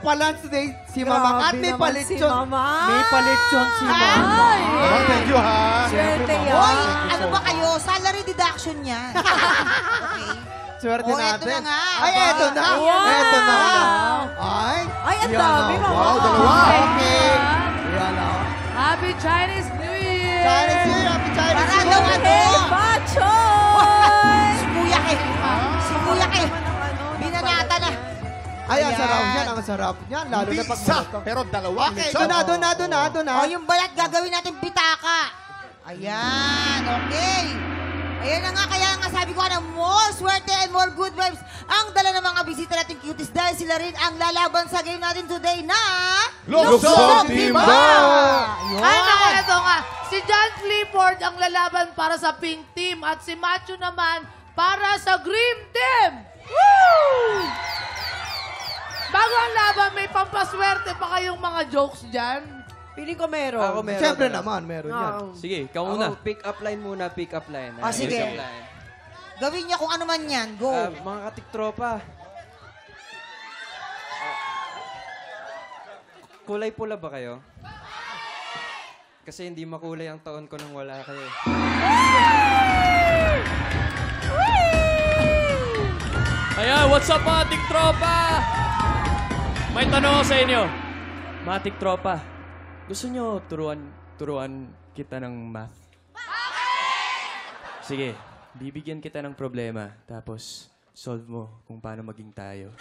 pa-lunch today si Mama. At may palitsyon. Si Mama. May palitsyon si Mama. Thank you, ha? Swerte yan. Hoy, ano ba kayo? Salary deduction yan. Okay. Swerte Oh, natin. eto na nga. Ay, Aba. eto na. Wow. Eto na. Ay. Ay, ang Yan dami, na. Mama. Wow, dalawa. Okay. Yan na. Happy Chinese New Year! Chinese New Year. Happy Chinese Para New daw Year. ano. Bachoy! Sibuyak eh. Sibuyak eh. Binanata na. Ay, ang Ayan. sarap niyan. Ang sarap niyan. Lalo Hindi na pag isa, marato. pero dalawa. Okay, doon na. O, yung balat gagawin natin pitaka. Ayan, okay. Ayan na nga, kaya nga sabi ko na more swerte and more good vibes ang dala ng mga bisita natin cuties dahil sila rin ang lalaban sa game natin today na... Luksong Timba! Yun. Ay, naku, ito nga. Si John Clifford ang lalaban para sa pink team at si Macho naman para sa green team. Woo! Bago ang laban, may pampaswerte pa kayong mga jokes dyan. Piling ko meron. Ako meron. Siyempre naman, meron yan. Sige, ikaw muna. Pick up line muna, pick up line. Ah, sige. Pick up line. Gawin niya kung ano man yan. Go. Mga katiktropa. Kulay pula ba kayo? Kasi hindi makulay ang taon ko nang wala kayo. Ayan, what's up mga tiktropa? May tanong ako sa inyo. Mga tiktropa, gusto nyo turuan kita ng math? Sige, bibigyan kita ng problema. Tapos, solve mo kung paano maging tayo.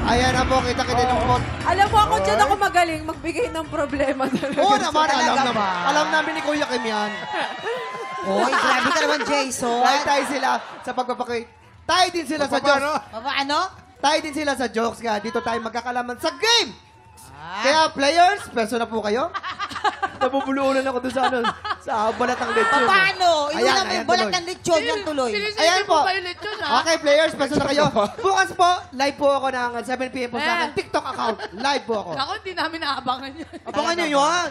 Ayan na po, kita ng pot. Alam mo, ako dyan ako magaling magbigay ng problema. Oo naman, alam Talaga naman. ba? Alam namin ni Kuya Kim yan. Oy, grabe ka naman, Jason. Tayo sila sa pagpapakit. Tayo din sila sa jokes. Paano? Tayo din sila sa jokes nga. Dito tayo magkakalaman sa game. Ah. Kaya players, peso na po kayo. Nabubulunan ako doon sa sa balat ng lechon. Paano? Ino Ayan, lang may ayan, balat tuloy. ng lechon yan tuloy. Ayan po. pa yung lechon, ha? Okay, players, peso na kayo. Bukas po, live po ako ng 7 p.m. po sa aking TikTok account. Live po ako. Ako, hindi namin naabangan yan. Abangan nyo yun.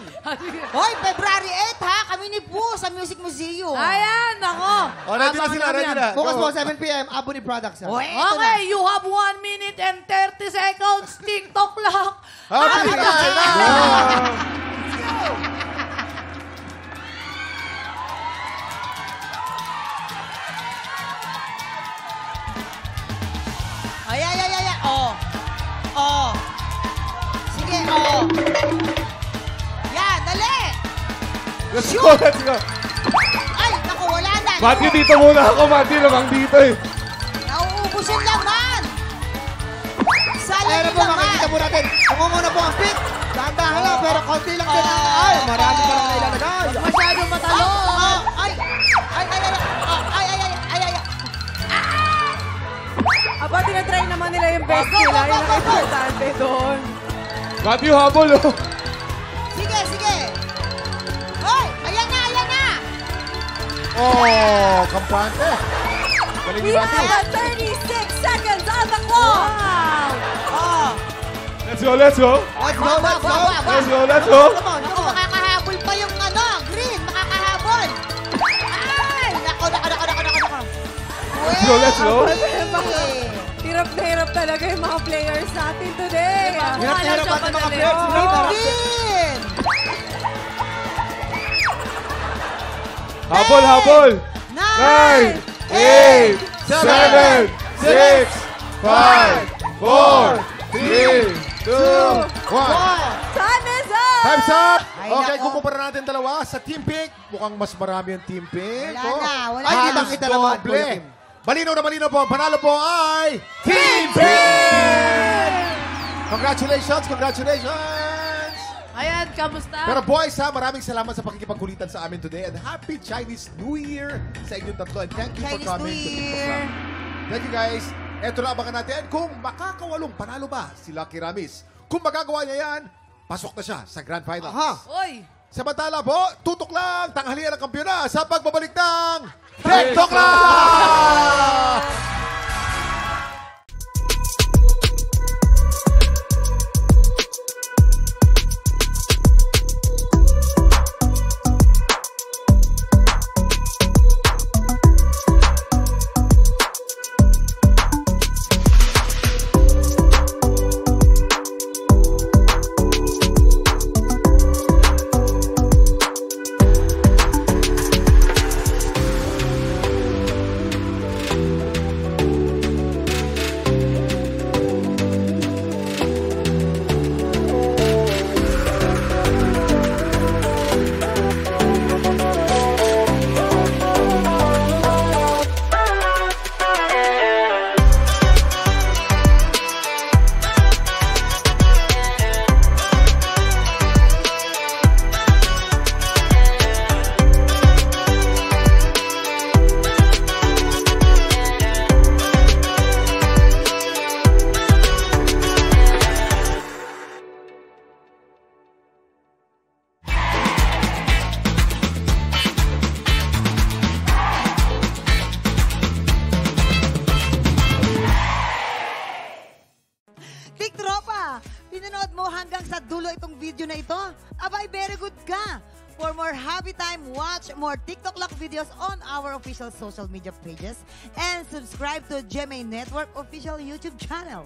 Hoy, February 8 ha, kami ni Poo sa Music Museum. Ayan, ako. Oh, ready na sila, ready na. Bukas Go. po, 7 p.m. Abuni Products. Hoy, eto na. Okay, you have 1 minute and 30 seconds. TikTok lang. Happy Chinese! Ay. Oh. Oh. Sige, oh. Yan, dali. Let's go, let's go. Ay, naku, wala na. Matthew, dito muna ako. Matthew, lamang dito eh. Nauubos yung laman. Sayang Ayan na yung po, laman. makikita po natin. Umuna po ang pick. Dahan-dahan lang, pero konti lang din. Ay, marami pa lang nailalagay. Masyadong matalo. Ay. Aba, tinatry naman nila yung best Go, nila. go, Yun go, ang go, go. importante doon. Matthew, habol oh. Sige, sige. Hoy, ayan na. Oh, kampante. Galing We ni Matthew. have 36 seconds on the clock. Oh. Let's go, let's go. Let's go, let's go. Let's go, let's go. Come on, Naku, come on. makakahabol pa yung green. Makakahabol. Ay, naku. Let's go. Hirap na hirap talaga yung mga players natin today. Hirap na hirap natin mga players. Green. Habol, habol. 9, 8, 7, 6, 5, 4, 3, 2, 1. Time is up! Time's up! Ay, Okay, nako. kung kumpara natin dalawa sa Team Pink, mukhang mas marami ang Team Pink. Wala na, wala Ay, na. kitang-kita naman, doble. Kuya Kim. Malinaw na malinaw po. Ang panalo po ay Team Pink! Congratulations, congratulations! Ayan, kamusta? Pero boys ha, maraming salamat sa pakikipagkulitan sa amin today and Happy Chinese New Year sa inyong tatlo and thank you Chinese for coming New to the Year. program. Thank you guys. Eto na abangan natin kung makakawalong panalo ba si Lucky Ramis. Kung magagawa niya yan, pasok na siya sa Grand Finals. Aha. Oy! Samantala po, tutok lang, tanghalian ng kampiyona sa pagbabalik ng TikTok lang! pinanood mo hanggang sa dulo itong video na ito? Abay, very good ka. For more happy time, watch more TikTok Lock videos on our official social media pages and subscribe to GMA Network official YouTube channel.